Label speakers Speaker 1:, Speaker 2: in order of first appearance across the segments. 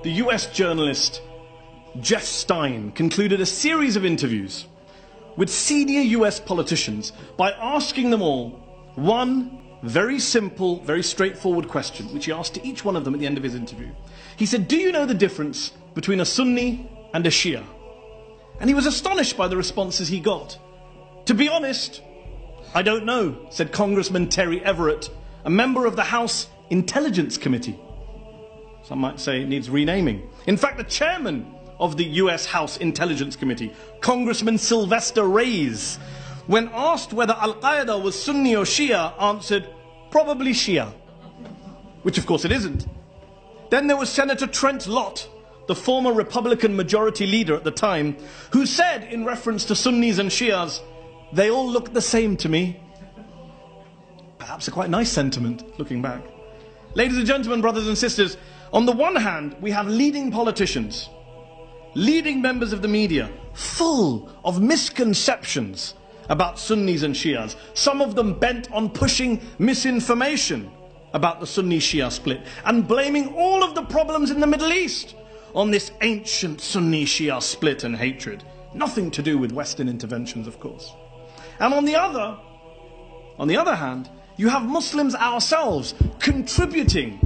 Speaker 1: the US journalist Jeff Stein concluded a series of interviews with senior US politicians by asking them all one very simple, very straightforward question, which he asked to each one of them at the end of his interview. He said, "Do you know the difference between a Sunni and a Shia?" And he was astonished by the responses he got. "To be honest, I don't know," said Congressman Terry Everett, a member of the House Intelligence Committee. Some might say it needs renaming. In fact, the chairman of the US House Intelligence Committee, Congressman Sylvester Reyes, when asked whether Al-Qaeda was Sunni or Shia, answered, "Probably Shia," which of course it isn't. Then there was Senator Trent Lott, the former Republican majority leader at the time, who said in reference to Sunnis and Shias, "They all look the same to me." Perhaps a quite nice sentiment, looking back. Ladies and gentlemen, brothers and sisters, on the one hand, we have leading politicians, leading members of the media, full of misconceptions about Sunnis and Shias, some of them bent on pushing misinformation about the Sunni-Shia split and blaming all of the problems in the Middle East on this ancient Sunni-Shia split and hatred. Nothing to do with Western interventions, of course. And on the other hand, you have Muslims ourselves contributing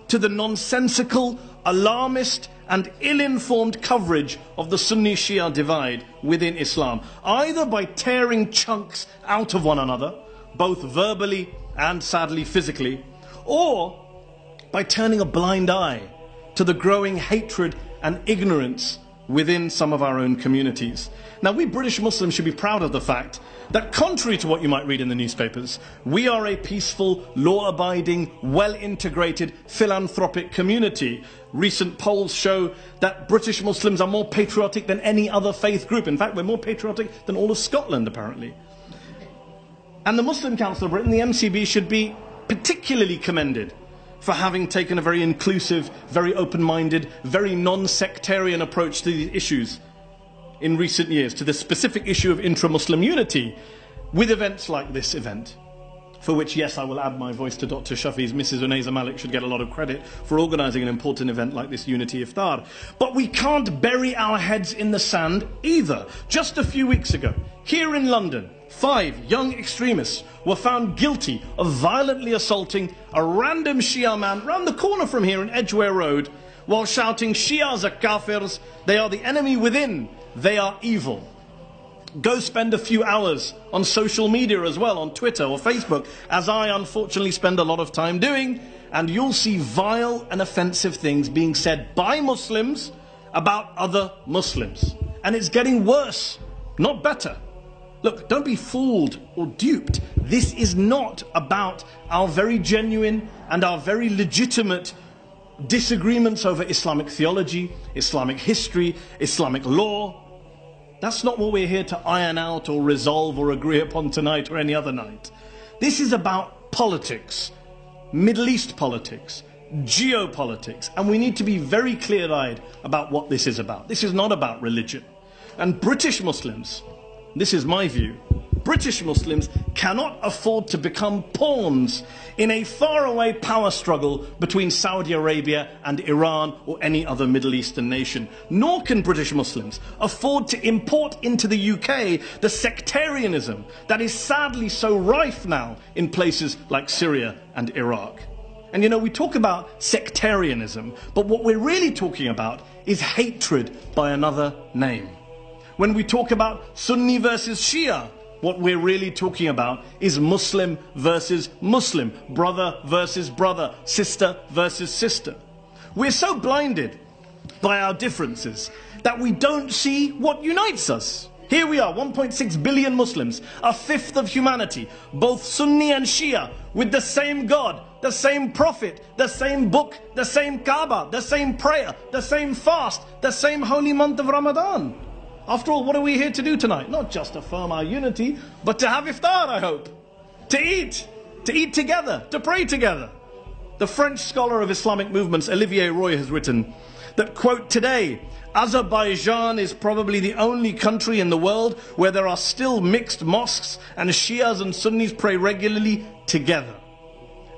Speaker 1: to the nonsensical, alarmist and ill-informed coverage of the Sunni-Shia divide within Islam, either by tearing chunks out of one another, both verbally and sadly physically, or by turning a blind eye to the growing hatred and ignorance within some of our own communities. Now, we British Muslims should be proud of the fact that, contrary to what you might read in the newspapers, we are a peaceful, law-abiding, well-integrated, philanthropic community. Recent polls show that British Muslims are more patriotic than any other faith group. In fact, we're more patriotic than all of Scotland, apparently. And the Muslim Council of Britain, the MCB, should be particularly commended for having taken a very inclusive, very open-minded, very non-sectarian approach to these issues in recent years, to the specific issue of intra-Muslim unity, with events like this event, for which, yes, I will add my voice to Dr. Shafi's. Mrs. Unayza Malik should get a lot of credit for organising an important event like this Unity Iftar. But we can't bury our heads in the sand either. Just a few weeks ago, here in London, 5 young extremists were found guilty of violently assaulting a random Shia man round the corner from here in Edgware Road, while shouting, "Shias are kafirs, they are the enemy within, they are evil." Go spend a few hours on social media as well, on Twitter or Facebook, as I unfortunately spend a lot of time doing, and you'll see vile and offensive things being said by Muslims about other Muslims. And it's getting worse, not better. Look, don't be fooled or duped. This is not about our very genuine and our very legitimate disagreements over Islamic theology, Islamic history, Islamic law. That's not what we're here to iron out or resolve or agree upon tonight or any other night. This is about politics, Middle East politics, geopolitics, and we need to be very clear-eyed about what this is about. This is not about religion. And British Muslims, this is my view, British Muslims cannot afford to become pawns in a faraway power struggle between Saudi Arabia and Iran or any other Middle Eastern nation. Nor can British Muslims afford to import into the UK the sectarianism that is sadly so rife now in places like Syria and Iraq. And you know, we talk about sectarianism, but what we're really talking about is hatred by another name. When we talk about Sunni versus Shia, what we're really talking about is Muslim versus Muslim, brother versus brother, sister versus sister. We're so blinded by our differences that we don't see what unites us. Here we are, 1.6 billion Muslims, a fifth of humanity, both Sunni and Shia, with the same God, the same Prophet, the same book, the same Kaaba, the same prayer, the same fast, the same holy month of Ramadan. After all, what are we here to do tonight? Not just affirm our unity, but to have iftar, I hope. To eat together, to pray together. The French scholar of Islamic movements, Olivier Roy, has written that, quote, "Today, Azerbaijan is probably the only country in the world where there are still mixed mosques and Shias and Sunnis pray regularly together."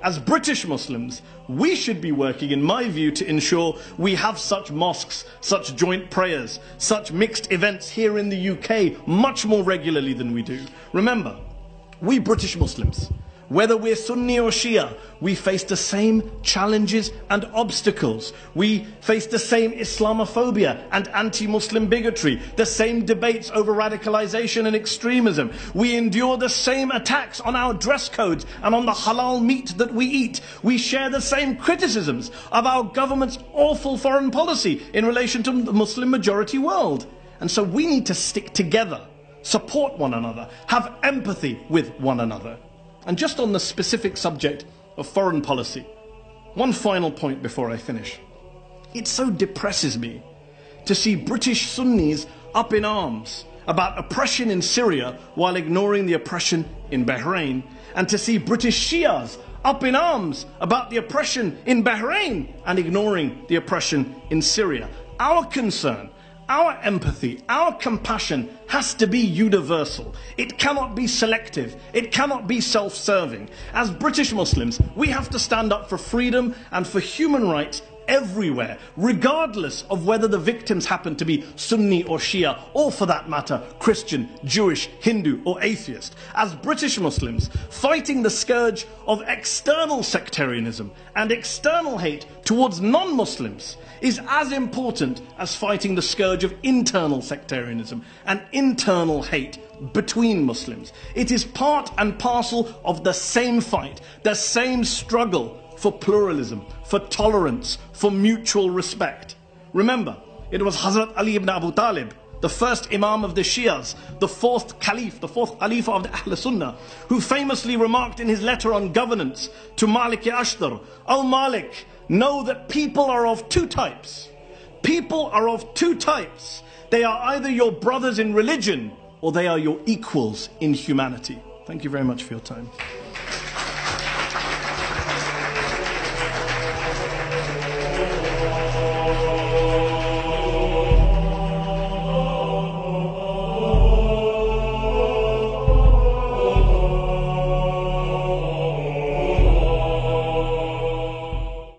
Speaker 1: as British Muslims, we should be working, in my view, to ensure we have such mosques, such joint prayers, such mixed events here in the UK much more regularly than we do. Remember, we British Muslims, whether we're Sunni or Shia, we face the same challenges and obstacles. We face the same Islamophobia and anti-Muslim bigotry, the same debates over radicalization and extremism. We endure the same attacks on our dress codes and on the halal meat that we eat. We share the same criticisms of our government's awful foreign policy in relation to the Muslim majority world. And so we need to stick together, support one another, have empathy with one another. And just on the specific subject of foreign policy, one final point before I finish. It so depresses me to see British Sunnis up in arms about oppression in Syria while ignoring the oppression in Bahrain, and to see British Shias up in arms about the oppression in Bahrain and ignoring the oppression in Syria. Our concern, our empathy, our compassion has to be universal. It cannot be selective. It cannot be self-serving. As British Muslims, we have to stand up for freedom and for human rights everywhere, regardless of whether the victims happen to be Sunni or Shia, or for that matter, Christian, Jewish, Hindu or atheist. As British Muslims, fighting the scourge of external sectarianism and external hate towards non-Muslims is as important as fighting the scourge of internal sectarianism and internal hate between Muslims. It is part and parcel of the same fight, the same struggle for pluralism, for tolerance, for mutual respect. Remember, it was Hazrat Ali ibn Abu Talib, the first Imam of the Shias, the fourth Caliph, the fourth Khalifa of the Ahl Sunnah, who famously remarked in his letter on governance to Malik Ashtar, "O Malik, know that people are of two types. People are of two types. They are either your brothers in religion or they are your equals in humanity." Thank you very much for your time.